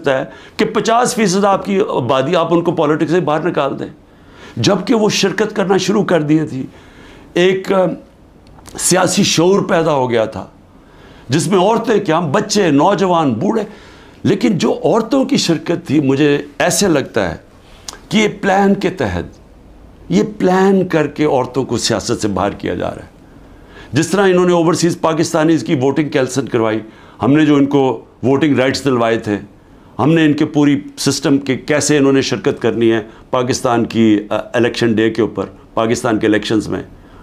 سکتا ہے کہ 50% آپ کی آبادی آپ ان کو پالیٹکس سے باہر نکال دیں، جبکہ وہ شرکت کرنا شروع کر دی تھی. ایک سیاسی شعور پیدا ہو گیا تھا جس میں عورتیں کیا، بچے، نوجوان، بوڑھے. لیکن جو عورتوں کی شرکت تھی، مجھے ایسے لگتا ہے کہ یہ پلان کے تحت، یہ پلان کر کے عورتوں کو سیاست سے باہر کیا جا رہا ہے. جس طرح انہوں نے اوورسیز پاکستانیز کی ووٹنگ کینسل کروائی، ہم نے جو ان کو ووٹنگ رائٹس دلوائے تھے، ہم نے ان کے پوری سسٹم کے کیسے انہوں نے شرکت کرنی ہے پاکستان کی الیکشن ڈے کے اوپر، پاکستان کے الیکشنز میں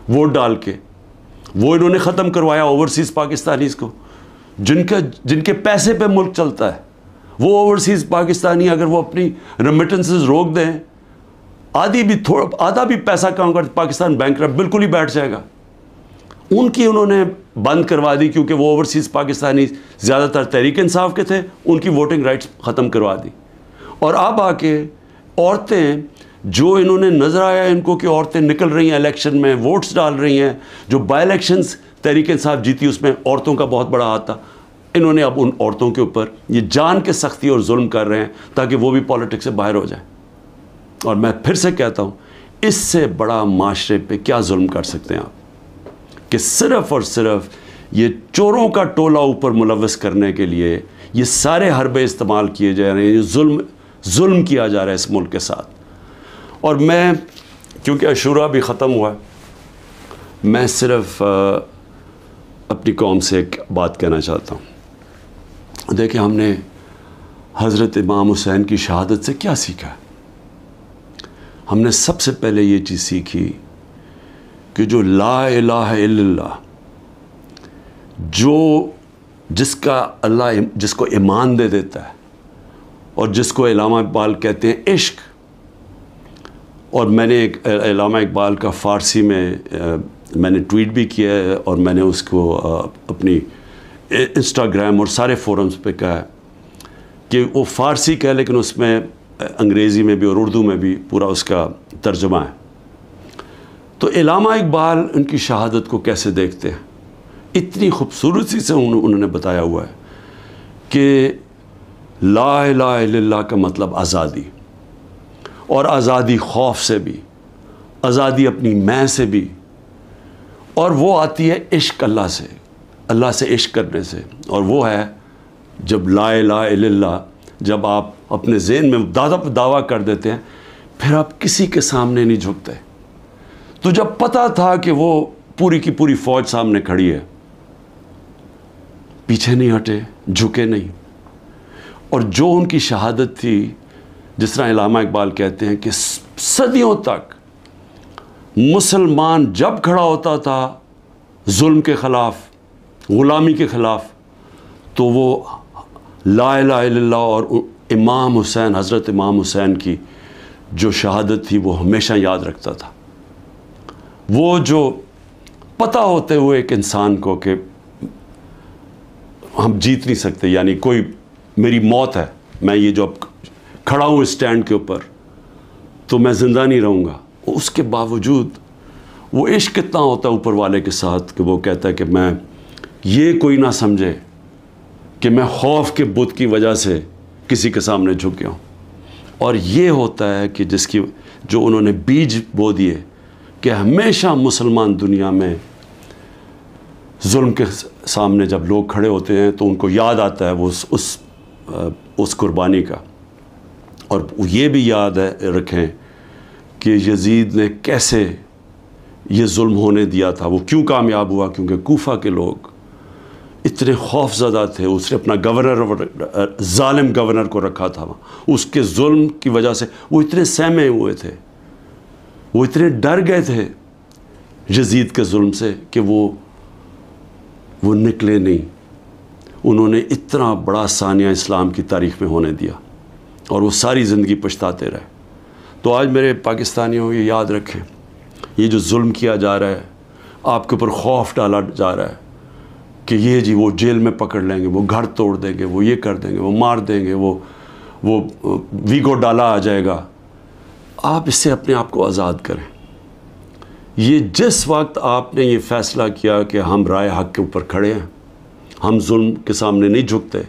ووٹ ڈال کے، وہ انہوں نے ختم کروایا اوورسیز پاکستانیز کو، جن کے پیسے پہ ملک چلتا ہے. وہ اوورسیز پاکستانی اگر وہ اپنی ریمیٹنسز روک دیں، آدھا بھی پیسہ کام کر پاکستان بینکرپٹ بالکل ہی بیٹھ جائے گا. ان کی انہوں نے بند کروا دی کیونکہ وہ اوورسیز پاکستانی زیادہ تر تحریک انصاف کے تھے، ان کی ووٹنگ رائٹس ختم کروا دی. اور اب آ کے عورتیں، جو انہوں نے نظر آیا ان کو کہ عورتیں نکل رہی ہیں الیکشن میں، ووٹس ڈال رہی ہیں، جو بائی الیکشنز تحریک انصاف جیتی اس میں عورتوں کا بہت بڑا ہاتھ تھا، انہوں نے اب ان عورتوں کے اوپر یہ جان کے سختی اور ظلم کر رہے ہیں تاکہ وہ بھی پالیٹکس سے باہر ہو جائیں. اور میں پھر سے کہتا ہوں، اس سے بڑا معاشرے پہ کیا ظلم کر سکتے ہیں آپ کہ صرف اور صرف یہ چوروں کا ٹولہ اوپر ملوث کرنے کے لیے یہ سارے حربے استعمال کیے جا رہے ہیں، یہ ظلم کیا جا رہا ہے اس ملک کے ساتھ. اور میں، کیونکہ عاشورہ بھی ختم ہوا ہے، میں صرف اپنی قوم سے ایک بات کہنا چاہتا ہوں. دیکھیں، ہم نے حضرت امام حسین کی شہادت سے کیا سیکھا ہے؟ ہم نے سب سے پہلے یہ چیز سیکھی کہ جو لا الہ الا اللہ، جس کا اللہ جس کو ایمان دے دیتا ہے، اور جس کو علامہ اقبال کہتے ہیں عشق. اور میں نے ایک علامہ اقبال کا فارسی میں نے ٹویٹ بھی کیا ہے، اور میں نے اس کو اپنی انسٹاگرام اور سارے فورمز پہ کہا ہے کہ وہ فارسی کا ہے لیکن اس میں انگریزی میں بھی اور اردو میں بھی پورا اس کا ترجمہ ہے. تو علامہ اقبال ان کی شہادت کو کیسے دیکھتے ہیں؟ اتنی خوبصورتی سے انہوں نے بتایا ہوا ہے کہ لا الہ الا اللہ کا مطلب آزادی، اور آزادی خوف سے بھی، آزادی اپنی میں سے بھی، اور وہ آتی ہے عشق اللہ سے عشق کرنے سے. اور وہ ہے جب لا الہ الا اللہ، جب آپ اپنے ذہن میں دعویٰ کر دیتے ہیں، پھر آپ کسی کے سامنے نہیں جھکتے. تو جب پتہ تھا کہ وہ پوری کی پوری فوج سامنے کھڑی ہے، پیچھے نہیں ہٹے، جھکے نہیں. اور جو ان کی شہادت تھی، جس طرح علامہ اقبال کہتے ہیں کہ صدیوں تک مسلمان جب کھڑا ہوتا تھا ظلم کے خلاف، غلامی کے خلاف، تو وہ لا الہ الا اللہ اور امام حسین، حضرت امام حسین کی جو شہادت تھی وہ ہمیشہ یاد رکھتا تھا. وہ جو پتہ ہوتے ہوئے ایک انسان کو کہ ہم جیت نہیں سکتے، یعنی کوئی میری موت ہے، میں یہ جو اب کھڑا ہوں اسٹینڈ کے اوپر تو میں زندہ نہیں رہوں گا، اس کے باوجود وہ عشق کتنا ہوتا ہے اوپر والے کے ساتھ کہ وہ کہتا ہے کہ میں یہ کوئی نہ سمجھے کہ میں خوف کے بت کی وجہ سے کسی کے سامنے جھک گیا ہوں. اور یہ ہوتا ہے کہ جو انہوں نے بیج بو دیے کہ ہمیشہ مسلمان دنیا میں ظلم کے سامنے جب لوگ کھڑے ہوتے ہیں تو ان کو یاد آتا ہے وہ اس قربانی کا. اور یہ بھی یاد رکھیں کہ یزید نے کیسے یہ ظلم ہونے دیا تھا، وہ کیوں کامیاب ہوا، کیونکہ کوفہ کے لوگ اتنے خوف زدہ تھے. اس نے اپنا ظالم گورنر کو رکھا تھا وہاں، اس کے ظلم کی وجہ سے وہ اتنے سہمے ہوئے تھے، وہ اتنے ڈر گئے تھے یزید کے ظلم سے کہ وہ نکلے نہیں. انہوں نے اتنا بڑا ثانیہ اسلام کی تاریخ میں ہونے دیا اور وہ ساری زندگی پچھتاتے رہے. تو آج میرے پاکستانیوں یہ یاد رکھیں، یہ جو ظلم کیا جا رہا ہے، آپ کے اوپر خوف ڈالا جا رہا ہے کہ یہ جی وہ جیل میں پکڑ لیں گے، وہ گھر توڑ دیں گے، وہ یہ کر دیں گے، وہ مار دیں گے، وہ ویگو ڈالا آ جائے گا. آپ اس سے اپنے آپ کو آزاد کریں. یہ جس وقت آپ نے یہ فیصلہ کیا کہ ہم رائے حق کے اوپر کھڑے ہیں، ہم ظلم کے سامنے نہیں جھکتے،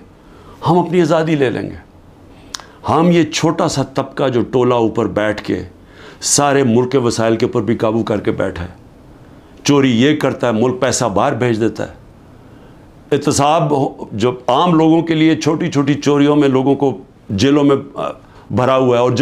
ہم اپنی آزادی لے لیں گے. ہم یہ چھوٹا سا طبقہ جو ٹولہ اوپر بیٹھ کے سارے ملک کے وسائل کے اوپر بھی قابو کر کے بیٹھا ہے، چوری یہ کرتا ہے، ملک پیسہ باہر بھیج دیتا ہے، احتساب جو عام لوگوں کے لیے چھوٹی چھوٹی چوریوں میں لوگوں کو جیلوں میں بھرا ہوا ہے، اور